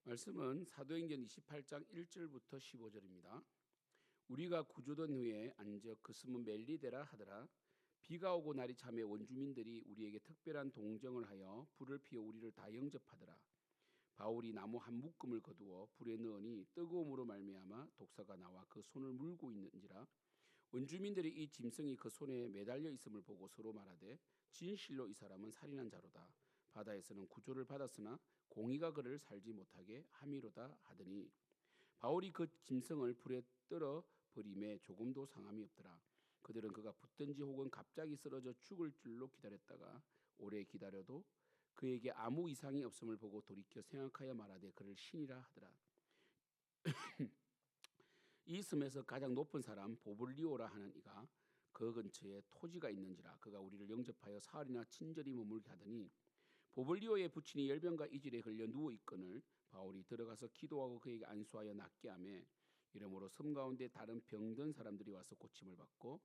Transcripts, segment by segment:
말씀은 사도행전 28장 1절부터 15절입니다. 우리가 구조된 후에 안적 그 숨은 멜리데라 하더라. 비가 오고 날이 참에 원주민들이 우리에게 특별한 동정을 하여 불을 피워 우리를 다 영접하더라. 바울이 나무 한 묶음을 거두어 불에 넣으니 뜨거움으로 말미암아 독사가 나와 그 손을 물고 있는지라. 원주민들이 이 짐승이 그 손에 매달려 있음을 보고 서로 말하되 진실로 이 사람은 살인한 자로다. 바다에서는 구조를 받았으나 공의가 그를 살지 못하게 함이로다 하더니 바울이 그 짐승을 불에 떨어 버림에 조금도 상함이 없더라. 그들은 그가 붙든지 혹은 갑자기 쓰러져 죽을 줄로 기다렸다가 오래 기다려도 그에게 아무 이상이 없음을 보고 돌이켜 생각하여 말하되 그를 신이라 하더라. 이 섬에서 가장 높은 사람 보블리오라 하는 이가 그 근처에 토지가 있는지라. 그가 우리를 영접하여 사흘이나 친절히 머물게 하더니 보블리오의 부친이 열병과 이질에 걸려 누워 있거늘 바울이 들어가서 기도하고 그에게 안수하여 낫게 하며 이러므로 섬 가운데 다른 병든 사람들이 와서 고침을 받고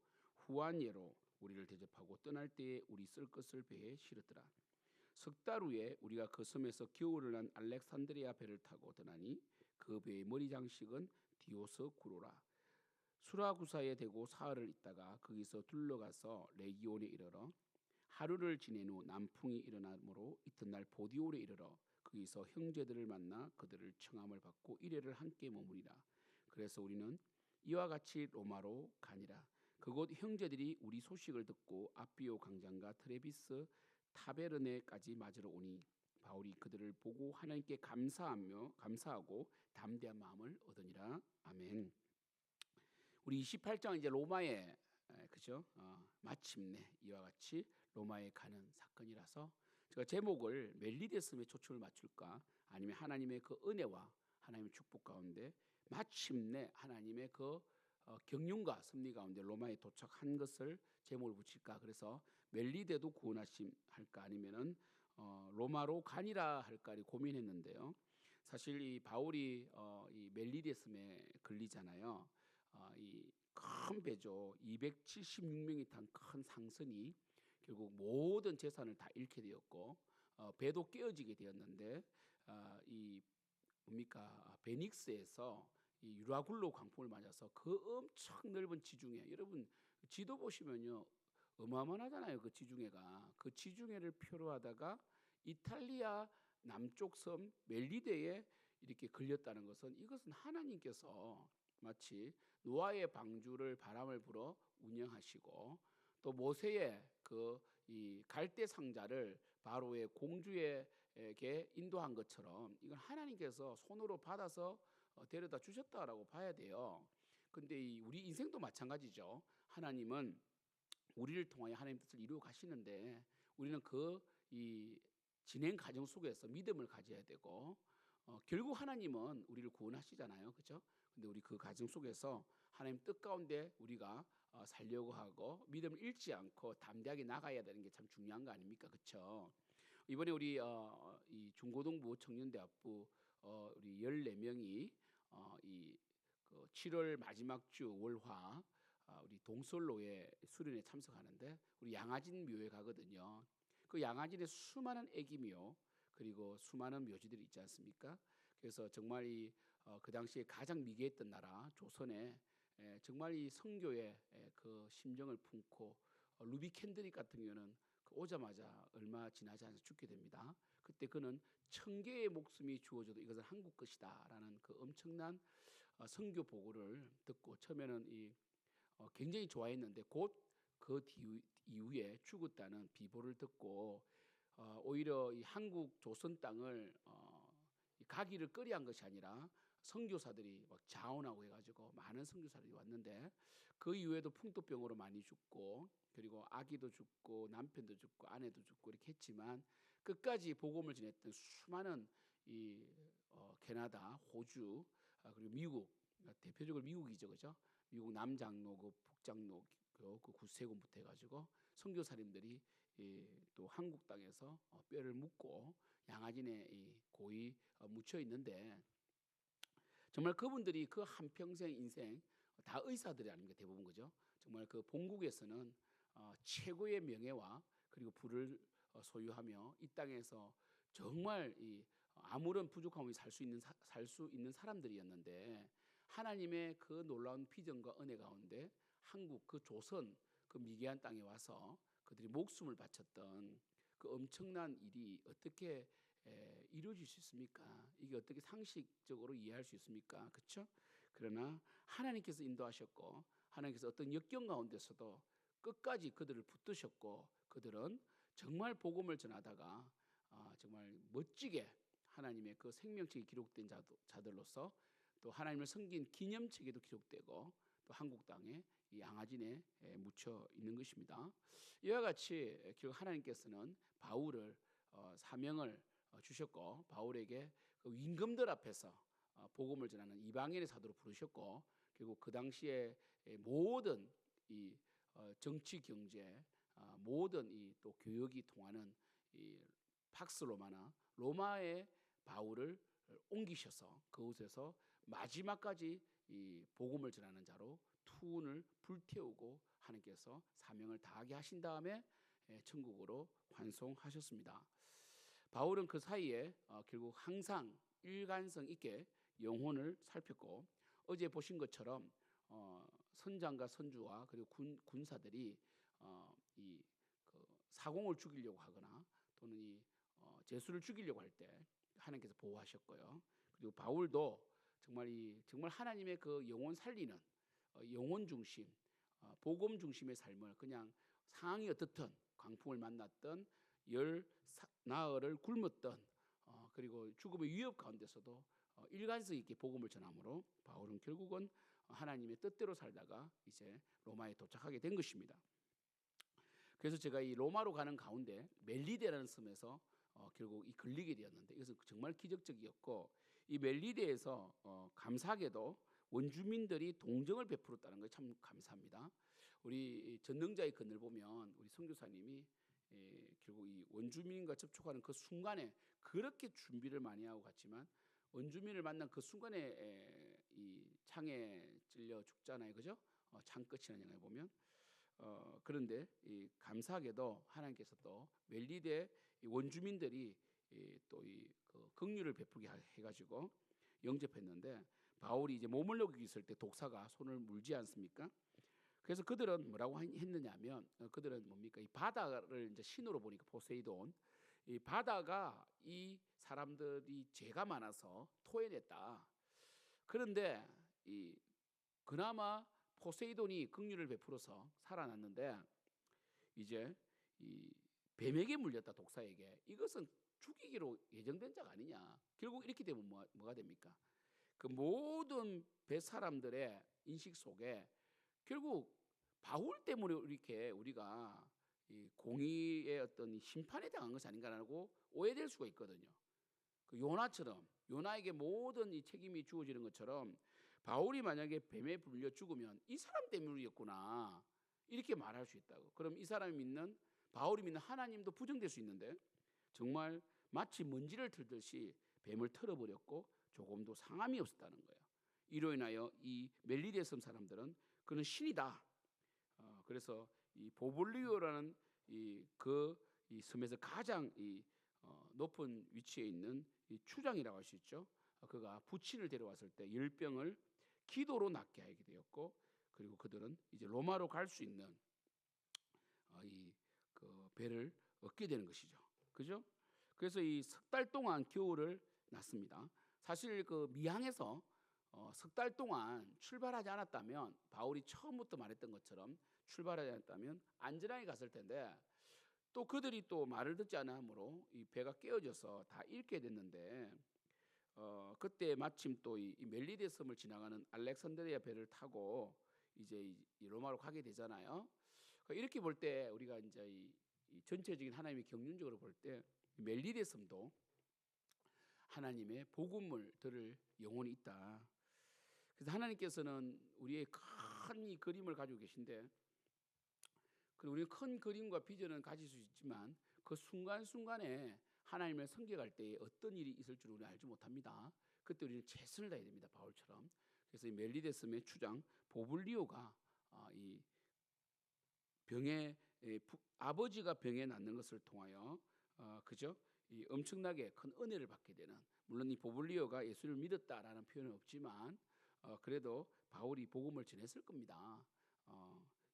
후한 예로 우리를 대접하고 떠날 때에 우리 쓸 것을 배에 실었더라. 석 달 후에 우리가 그 섬에서 겨울을 난 알렉산드리아 배를 타고 떠나니 그 배의 머리 장식은 디오스쿠로라. 수라구사에 대고 사흘을 있다가 거기서 둘러가서 레기온에 이르러 하루를 지낸 후 남풍이 일어나므로 이튿날 보디올에 이르러 거기서 형제들을 만나 그들을 청함을 받고 이래를 함께 머무리라. 그래서 우리는 이와 같이 로마로 가니라. 그곳 형제들이 우리 소식을 듣고 아비오 광장과 트레비스 타베르네까지 맞으러 오니 바울이 그들을 보고 하나님께 감사하고 담대한 마음을 얻으니라. 아멘. 우리 28장 이제 로마에 그죠? 마침내 이와 같이 로마에 가는 사건이라서 제가 제목을 멜리데스에 초점을 맞출까 아니면 하나님의 그 은혜와 하나님의 축복 가운데 마침내 하나님의 그 경륜과 섭리 가운데 로마에 도착한 것을 제목을 붙일까. 그래서 멜리데도 구원하심 할까 아니면은 로마로 가니라 할까 고민했는데요. 사실 이 바울이 이 멜리데스에 걸리잖아요. 이 큰 배죠. 276명이 탄 큰 상선이 결국 모든 재산을 다 잃게 되었고 배도 깨어지게 되었는데 이 뭡니까 베닉스에서 이 유라굴로 광풍을 맞아서 그 엄청 넓은 지중해, 여러분 지도 보시면요 어마어마하잖아요. 그 지중해가 그 지중해를 표로하다가 이탈리아 남쪽 섬 멜리데에 이렇게 걸렸다는 것은 이것은 하나님께서 마치 노아의 방주를 바람을 불어 운영하시고 또 모세의 그 이 갈대 상자를 바로의 공주에게 인도한 것처럼 이건 하나님께서 손으로 받아서 데려다 주셨다라고 봐야 돼요. 근데 이 우리 인생도 마찬가지죠. 하나님은 우리를 통하여 하나님 뜻을 이루어 가시는데 우리는 그 이 진행 과정 속에서 믿음을 가져야 되고 결국 하나님은 우리를 구원하시잖아요. 그렇죠? 근데 우리 그 과정 속에서 하나님 뜻 가운데 우리가 살려고 하고 믿음을 잃지 않고 담대하게 나가야 되는 게 참 중요한 거 아닙니까? 그렇죠? 이번에 우리 이 중고등부 청년대학부 우리 14명이 이그 7월 마지막 주 월화 우리 동설로에 수련회 참석하는데 우리 양아진 묘에 가거든요. 그 양아진의 수많은 애기묘 그리고 수많은 묘지들이 있지 않습니까? 그래서 정말 그 당시에 가장 미개했던 나라 조선에 정말 이 선교의 그 심정을 품고 루비 캔드릭 같은 경우는 그 오자마자 얼마 지나지 않아서 죽게 됩니다. 그때 그는 1000개의 목숨이 주어져도 이것은 한국 것이다라는 그 엄청난 선교 보고를 듣고 처음에는 굉장히 좋아했는데 곧 그 이후에 죽었다는 비보를 듣고 오히려 이 한국 조선 땅을 가기를 꺼려한 것이 아니라 선교사들이 막 자원하고 해가지고 많은 선교사들이 왔는데 그 이후에도 풍토병으로 많이 죽고 그리고 아기도 죽고 남편도 죽고 아내도 죽고 이렇게 했지만 끝까지 복음을 전했던 수많은 캐나다, 호주 그리고 미국 대표적으로 미국이죠, 그죠? 미국 남장로, 북장로 그 구세군부터 해가지고 선교사님들이 또 한국 땅에서 뼈를 묻고 양아진에 고이 묻혀 있는데 정말 그분들이 그 한평생 인생 다 의사들이 아닙니까 대부분 그죠? 정말 그 본국에서는 최고의 명예와 그리고 부를 소유하며 이 땅에서 정말 아무런 부족함이 살 수 있는 사람들이었는데 하나님의 그 놀라운 비전과 은혜 가운데 한국 그 조선 그 미개한 땅에 와서 그들이 목숨을 바쳤던 그 엄청난 일이 어떻게 이루어질 수 있습니까? 이게 어떻게 상식적으로 이해할 수 있습니까? 그렇죠? 그러나 하나님께서 인도하셨고 하나님께서 어떤 역경 가운데서도 끝까지 그들을 붙드셨고 그들은 정말 복음을 전하다가 정말 멋지게 하나님의 그 생명책이 기록된 자들로서 또 하나님을 섬긴 기념책에도 기록되고 또 한국 땅에 이 양화진에 묻혀 있는 것입니다. 이와 같이 결국 하나님께서는 바울을 사명을 주셨고 바울에게 그 임금들 앞에서 복음을 전하는 이방인의 사도로 부르셨고 결국 그 당시에 모든 이 정치 경제 모든 이 또 교역이 통하는 이 팍스 로마나 로마의 바울을 옮기셔서 그곳에서 마지막까지 이 복음을 전하는 자로 투혼을 불태우고 하나님께서 사명을 다하게 하신 다음에 천국으로 환송하셨습니다. 바울은 그 사이에 결국 항상 일관성 있게 영혼을 살폈고 어제 보신 것처럼 선장과 선주와 그리고 군사들이 이 사공을 죽이려고 하거나 또는 이 제수를 죽이려고 할 때 하나님께서 보호하셨고요. 그리고 바울도 정말 하나님의 그 영혼 살리는 영혼 중심, 복음 중심의 삶을 그냥 상황이 어떻든 광풍을 만났던 열 나흘을 굶었던 그리고 죽음의 위협 가운데서도 일관성 있게 복음을 전함으로 바울은 결국은 하나님의 뜻대로 살다가 이제 로마에 도착하게 된 것입니다. 그래서 제가 이 로마로 가는 가운데 멜리데라는 섬에서 결국 이 걸리게 되었는데 이것은 정말 기적적이었고 이 멜리데에서 감사하게도 원주민들이 동정을 베풀었다는 게 참 감사합니다. 우리 전능자의 건을 보면 우리 선교사님이 결국 이 원주민과 접촉하는 그 순간에 그렇게 준비를 많이 하고 갔지만 원주민을 만난 그 순간에 이 창에 찔려 죽잖아요, 그죠? 창 끝이라는 영화에 보면 그런데 이 감사하게도 하나님께서 또 멜리데 원주민들이 또 이 그 긍휼을 베풀게 해가지고 영접했는데 바울이 이제 머물러 있을 때 독사가 손을 물지 않습니까? 그래서 그들은 뭐라고 했느냐면 그들은 뭡니까? 이 바다를 이제 신으로 보니까 포세이돈 이 바다가 이 사람들이 죄가 많아서 토해냈다. 그런데 이 그나마 포세이돈이 긍휼을 베풀어서 살아났는데 이제 이 뱀에게 물렸다 독사에게 이것은 죽이기로 예정된 자가 아니냐. 결국 이렇게 되면 뭐가 됩니까? 그 모든 배 사람들의 인식 속에 결국 바울 때문에 이렇게 우리가 이 공의의 어떤 심판에 당한 것이 아닌가라고 오해될 수가 있거든요. 그 요나처럼 요나에게 모든 이 책임이 주어지는 것처럼 바울이 만약에 뱀에 물려 죽으면 이 사람 때문이었구나 이렇게 말할 수 있다고. 그럼 이 사람이 믿는 바울이 믿는 하나님도 부정될 수 있는데 정말 마치 먼지를 털듯이 뱀을 털어버렸고 조금도 상함이 없었다는 거예요. 이로 인하여 이 멜리데 섬 사람들은 그는 신이다. 그래서 이 보블리오라는 이 섬에서 가장 높은 위치에 있는 이 추장이라고 할 수 있죠. 그가 부친을 데려왔을 때 열병을 기도로 낫게 하게 되었고 그리고 그들은 이제 로마로 갈 수 있는 그 배를 얻게 되는 것이죠. 그죠? 그래서 이 석 달 동안 겨울을 났습니다. 사실 그 미항에서 석 달 동안 출발하지 않았다면 바울이 처음부터 말했던 것처럼 출발하지 않았다면 안전하게 갔을 텐데 또 그들이 또 말을 듣지 않으므로 이 배가 깨어져서 다 잃게 됐는데 그때 마침 또 이 멜리데 섬을 지나가는 알렉산드리아 배를 타고 이제 이 로마로 가게 되잖아요. 이렇게 볼 때 우리가 이제 이 전체적인 하나님의 경륜적으로 볼 때 멜리데 섬도 하나님의 복음을 들을 영혼이 있다. 그래서 하나님께서는 우리의 큰 이 그림을 가지고 계신데 그리고 우리는 큰 그림과 비전은 가질 수 있지만 그 순간순간에 하나님을 섬겨갈 때에 어떤 일이 있을 줄 우리는 알지 못합니다. 그때 우리는 최선을 다해야 됩니다. 바울처럼. 그래서 이 멜리데 섬의 추장 보블리오가 이 병에 아버지가 병에 낫는 것을 통하여 그죠? 이 엄청나게 큰 은혜를 받게 되는, 물론 이 보블리오가 예수를 믿었다라는 표현은 없지만 그래도 바울이 복음을 전했을 겁니다.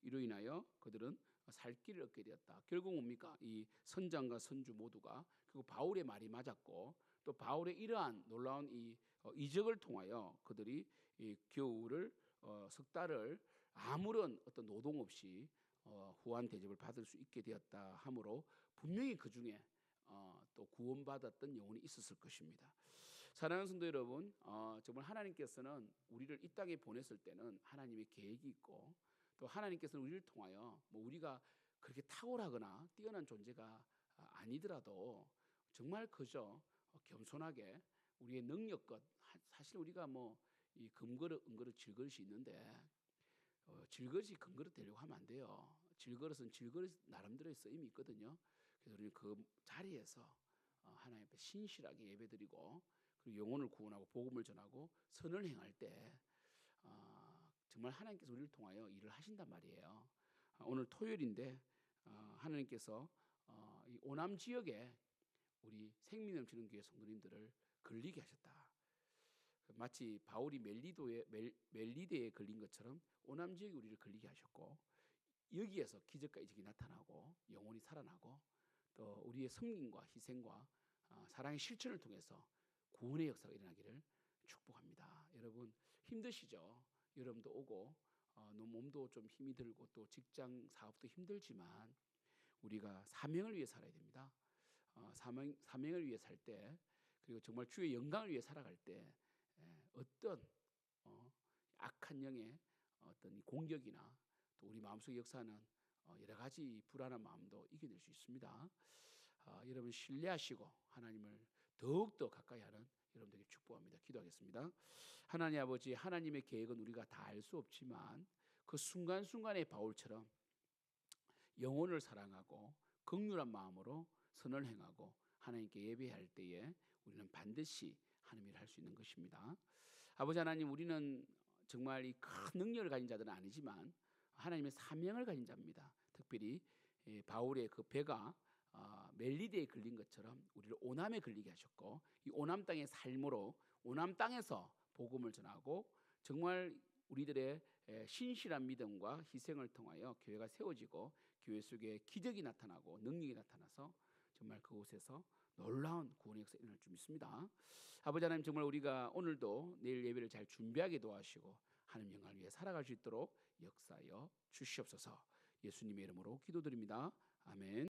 이로 인하여 그들은 살 길을 얻게 되었다. 결국 뭡니까? 이 선장과 선주 모두가 그리고 바울의 말이 맞았고 또 바울의 이러한 놀라운 이 이적을 통하여 그들이 이 겨울을 석 달을 아무런 어떤 노동 없이 후한 대접을 받을 수 있게 되었다 하므로 분명히 그 중에 또 구원받았던 영혼이 있었을 것입니다. 사랑하는 성도 여러분, 정말 하나님께서는 우리를 이 땅에 보냈을 때는 하나님의 계획이 있고 또 하나님께서는 우리를 통하여 뭐 우리가 그렇게 탁월하거나 뛰어난 존재가 아니더라도 정말 그저 겸손하게 우리의 능력껏, 사실 우리가 뭐 이 금그릇 은그릇 질그릇이 있는데 질그릇이 금그릇 되려고 하면 안 돼요. 질그릇은 질그릇 나름대로의 쓰임이 있거든요. 그래서 우리는 그 자리에서 하나님 앞에 신실하게 예배드리고 그리고 영혼을 구원하고 복음을 전하고 선을 행할 때 정말 하나님께서 우리를 통하여 일을 하신단 말이에요. 오늘 토요일인데 하나님께서 이 오남 지역에 우리 생명 넘치는 교회 성도님들을 걸리게 하셨다. 마치 바울이 멜리데에 걸린 것처럼 오남 지역에 우리를 걸리게 하셨고 여기에서 기적과 이적이 나타나고 영혼이 살아나고 또 우리의 섬김과 희생과 사랑의 실천을 통해서 구원의 역사가 일어나기를 축복합니다. 여러분 힘드시죠? 여러분도 오고 몸도 좀 힘이 들고 또 직장 사업도 힘들지만 우리가 사명을 위해 살아야 됩니다. 사명을 위해 살 때 그리고 정말 주의 영광을 위해 살아갈 때 어떤 악한 영의 어떤 공격이나 또 우리 마음속에 역사하는 여러 가지 불안한 마음도 이겨낼 수 있습니다. 여러분 신뢰하시고 하나님을 더욱더 가까이 하는 여러분들에게 축복합니다. 기도하겠습니다. 하나님 아버지, 하나님의 계획은 우리가 다 알 수 없지만 그 순간순간의 바울처럼 영혼을 사랑하고 긍휼한 마음으로 선을 행하고 하나님께 예배할 때에 우리는 반드시 하나님 일을 할 수 있는 것입니다. 아버지 하나님, 우리는 정말 이 큰 능력을 가진 자들은 아니지만 하나님의 사명을 가진 자입니다. 특별히 바울의 그 배가 멜리데에 걸린 것처럼 우리를 오남에 걸리게 하셨고 이 오남 땅의 삶으로 오남 땅에서 복음을 전하고 정말 우리들의 신실한 믿음과 희생을 통하여 교회가 세워지고 교회 속에 기적이 나타나고 능력이 나타나서 정말 그곳에서 놀라운 구원의 역사가 일어날 줄 믿습니다. 아버지 하나님, 정말 우리가 오늘도 내일 예배를 잘 준비하게 도와주시고 하나님 영광을 위해 살아갈 수 있도록 역사하여 주시옵소서. 예수님의 이름으로 기도드립니다. 아멘.